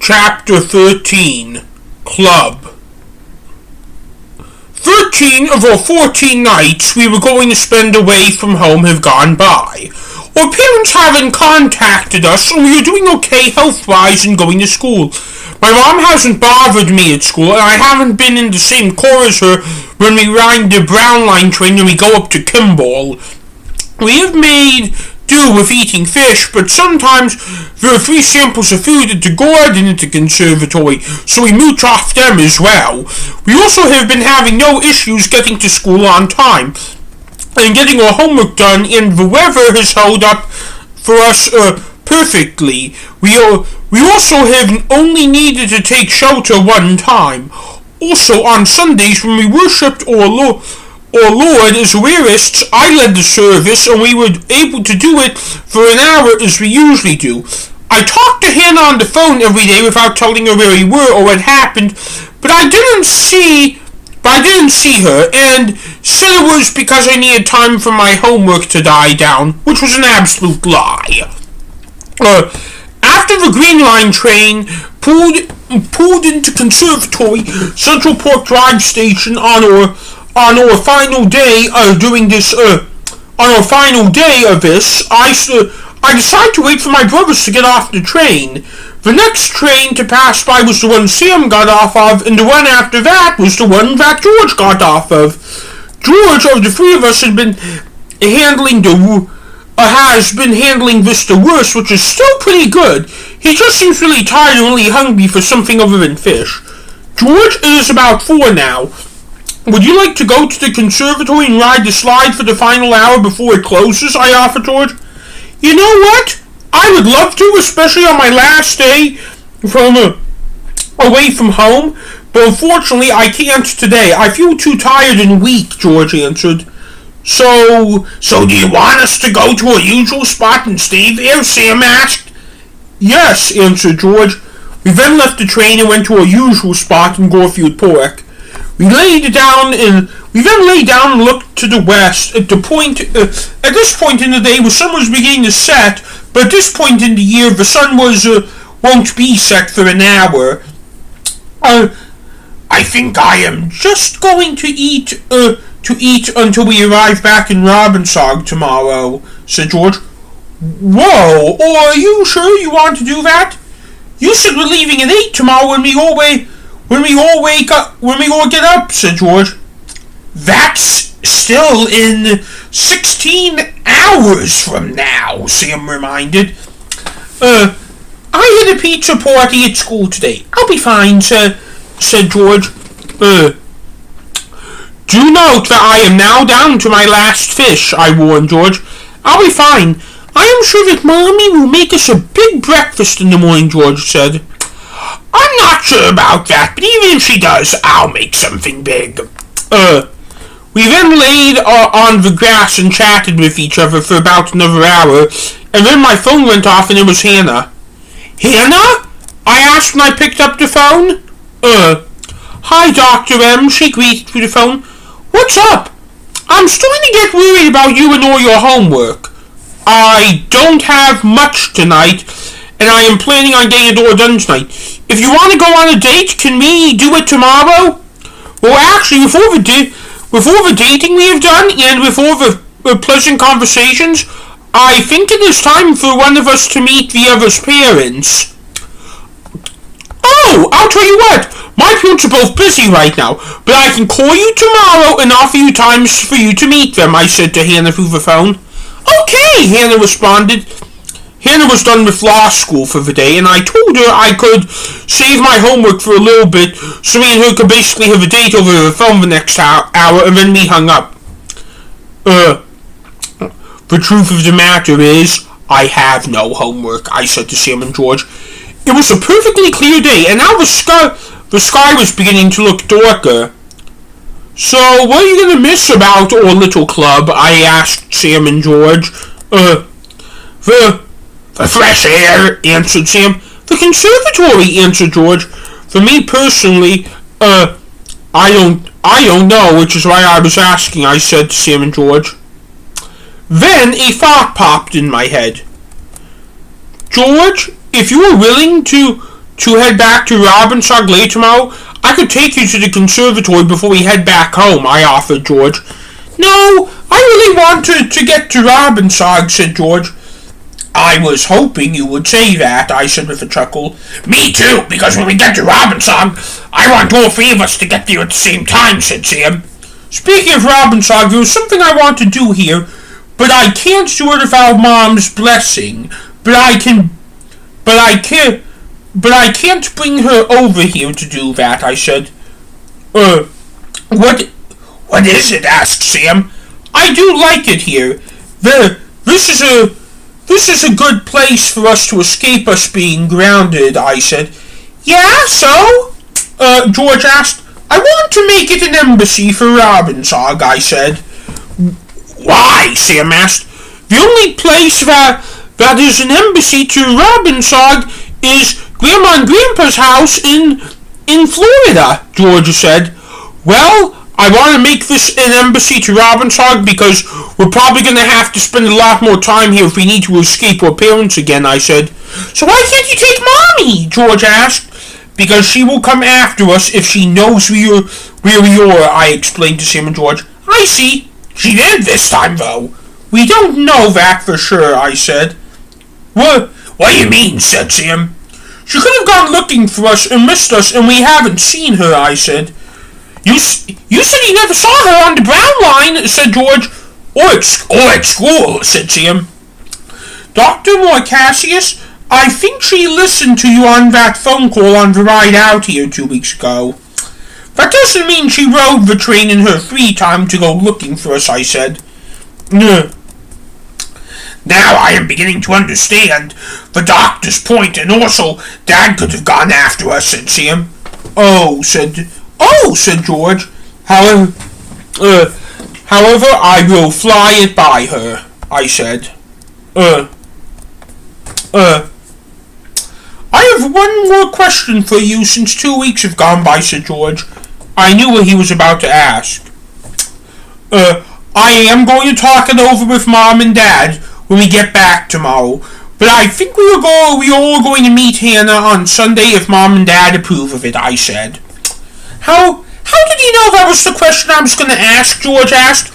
Chapter 13, Club. 13 of our 14 nights we were going to spend away from home have gone by. Our parents haven't contacted us, and we are doing okay health-wise and going to school. My mom hasn't bothered me at school, and I haven't been in the same car as her when we ride the Brown Line train and we go up to Kimball. We have made do with eating fish, but sometimes there are free samples of food at the garden at the conservatory, so we mooch off them as well. We also have been having no issues getting to school on time and getting our homework done, and the weather has held up for us perfectly. We also have only needed to take shelter one time. Also, on Sundays when we worshipped our Lord as wearists, I led the service, and we were able to do it for an hour as we usually do. I talked to Hannah on the phone every day without telling her where we were or what happened, but I didn't see her, and said it was because I needed time for my homework to die down, which was an absolute lie. After the Green Line train pulled into Conservatory Central Park Drive Station on our final day of this, I decided to wait for my brothers to get off the train. The next train to pass by was the one Sam got off of, and the one after that was the one that George got off of. George, of the three of us, has been handling this the worst, which is still pretty good. He just seems really tired and really hungry for something other than fish. George, it is about 4 now. Would you like to go to the conservatory and ride the slide for the final hour before it closes? I offered George. You know what? I would love to, especially on my last day away from home, but unfortunately I can't today. I feel too tired and weak, George answered. So do you want us to go to our usual spot and stay there? Sam asked. Yes, answered George. We then left the train and went to our usual spot in Garfield Park. We lay down and looked to the west. At this point in the day, the sun was beginning to set, but at this point in the year, the sun won't be set for an hour. I think I am just going to eat until we arrive back in Robbinsog tomorrow, said George. Whoa, are you sure you want to do that? You said we're leaving at 8 tomorrow when we all get up, said George. That's still in 16 hours from now, Sam reminded. I had a pizza party at school today. I'll be fine, said George. Do note that I am now down to my last fish, I warned George. I'll be fine. I am sure that Mommy will make us a big breakfast in the morning, George said. I'm not sure about that, but even if she does, I'll make something big. We then laid on the grass and chatted with each other for about another hour, and then my phone went off and it was Hannah. Hannah? I asked when I picked up the phone. Hi, Dr. M, she greeted through the phone. What's up? I'm starting to get worried about you and all your homework. I don't have much tonight, and I am planning on getting it all done tonight. If you want to go on a date, can we do it tomorrow? Well, actually, with all the dating we have done, and with all the pleasant conversations, I think it is time for one of us to meet the other's parents. Oh, I'll tell you what. My parents are both busy right now, but I can call you tomorrow and offer you times for you to meet them, I said to Hannah through the phone. Okay, Hannah responded. Hannah was done with law school for the day, and I told her I could save my homework for a little bit so me and her could basically have a date over the phone the next hour, and then we hung up. The truth of the matter is, I have no homework, I said to Sam and George. It was a perfectly clear day, and now the sky was beginning to look darker. So, what are you going to miss about our little club? I asked Sam and George. The fresh air, answered Sam. The conservatory, answered George. For me personally, I don't know, which is why I was asking, I said to Sam and George. Then a thought popped in my head. George, if you were willing to to head back to Robbinsog-The tomorrow? I could take you to the conservatory before we head back home, I offered George. No, I really want to get to Robbinsog, said George. I was hoping you would say that, I said with a chuckle. Me too, because when we get to Robbinsog, I want all three of us to get there at the same time, said Sam. Speaking of Robbinsog, there was something I want to do here, but I can't do it without Mom's blessing. But I can't bring her over here to do that, I said. What is it? Asked Sam. I do like it here. This is a good place for us to escape us being grounded, I said. Yeah, so? George asked. I want to make it an embassy for Robbinsog, I said. Why? Sam asked. The only place that is an embassy to Robbinsog is Grandma and Grandpa's house in Florida, George said. Well, I want to make this an embassy to Robbinsog because we're probably going to have to spend a lot more time here if we need to escape our parents again, I said. So why can't you take Mommy? George asked. Because she will come after us if she knows where we are, I explained to Sam and George. I see. She did this time, though. We don't know that for sure, I said. What do you mean, said Sam. She could have gone looking for us and missed us, and we haven't seen her, I said. You said you never saw her on the brown line, said George. Or at school, said Sam. Dr. Marcacius, I think she listened to you on that phone call on the ride out here 2 weeks ago. That doesn't mean she rode the train in her free time to go looking for us, I said. Now I am beginning to understand the doctor's point, and also Dad could have gone after us, said Sam. Oh, said George. However, I will fly it by her, I said. I have one more question for you since 2 weeks have gone by, said George. I knew what he was about to ask. I am going to talk it over with Mom and Dad when we get back tomorrow, but I think we are all going to meet Hannah on Sunday if Mom and Dad approve of it, I said. How did you know that was the question I was going to ask, George asked.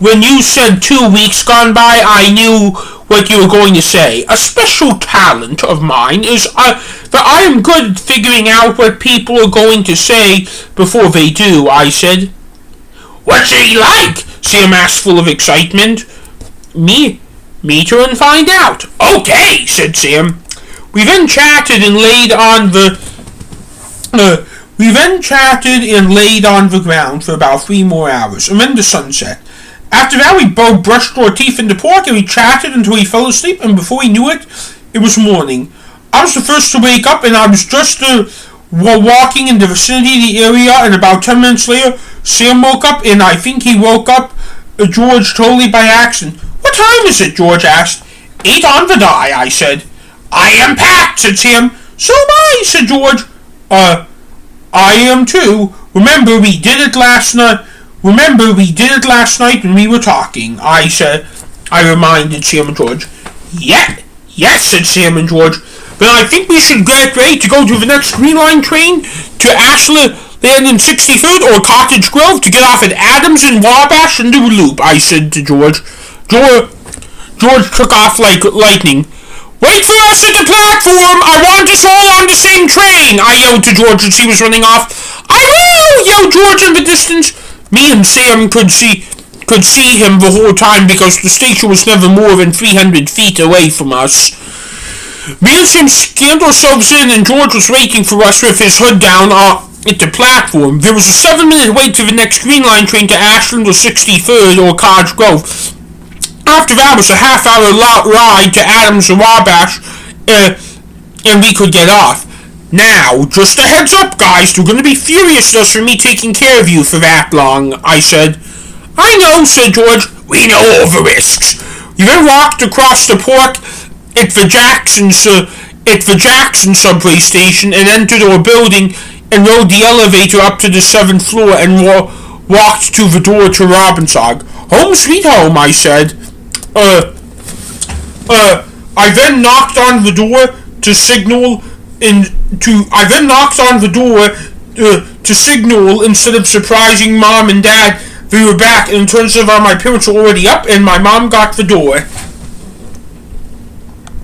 When you said 2 weeks gone by, I knew what you were going to say. A special talent of mine is that I am good at figuring out what people are going to say before they do, I said. What's he like? Sam asked, full of excitement. Meet her and find out. Okay, said Sam. We then chatted and laid on the ground for about 3 more hours, and then the sun set. After that, we both brushed our teeth in the park and we chatted until we fell asleep, and before we knew it, it was morning. I was the first to wake up, and I was just walking in the vicinity of the area, and about 10 minutes later, Sam woke up, and I think he woke up George totally by accident. What time is it? George asked. 8 on the die, I said. I am packed, said Sam. So am I, said George. I am too. Remember, we did it last night when we were talking, I said. I reminded Sam and George. Yes, said Sam and George. Then I think we should get ready to go to the next Green Line train to Ashland and 63rd or Cottage Grove to get off at Adams and Wabash and the Loop, I said to George. George took off like lightning. Wait for us at the platform! I want us all on the same train! I yelled to George as he was running off. I will! Yelled George in the distance. Me and Sam could see him the whole time because the station was never more than 300 feet away from us. Me and Sam scanned ourselves in, and George was waiting for us with his hood down at the platform. There was a 7-minute wait to the next Green Line train to Ashland or 63rd or Cottage Grove. After that was a half-hour ride to Adams and Wabash, and we could get off. Now, just a heads up, guys, they're going to be furious at us for me taking care of you for that long, I said. I know, said George. We know all the risks. We then walked across the park at the Jackson subway station and entered our building and rode the elevator up to the 7th floor and walked to the door to Robbinsog. Home sweet home, I said. I then knocked on the door to signal I then knocked on the door to signal instead of surprising Mom and Dad they were back, and it turns out my parents were already up and my mom got the door.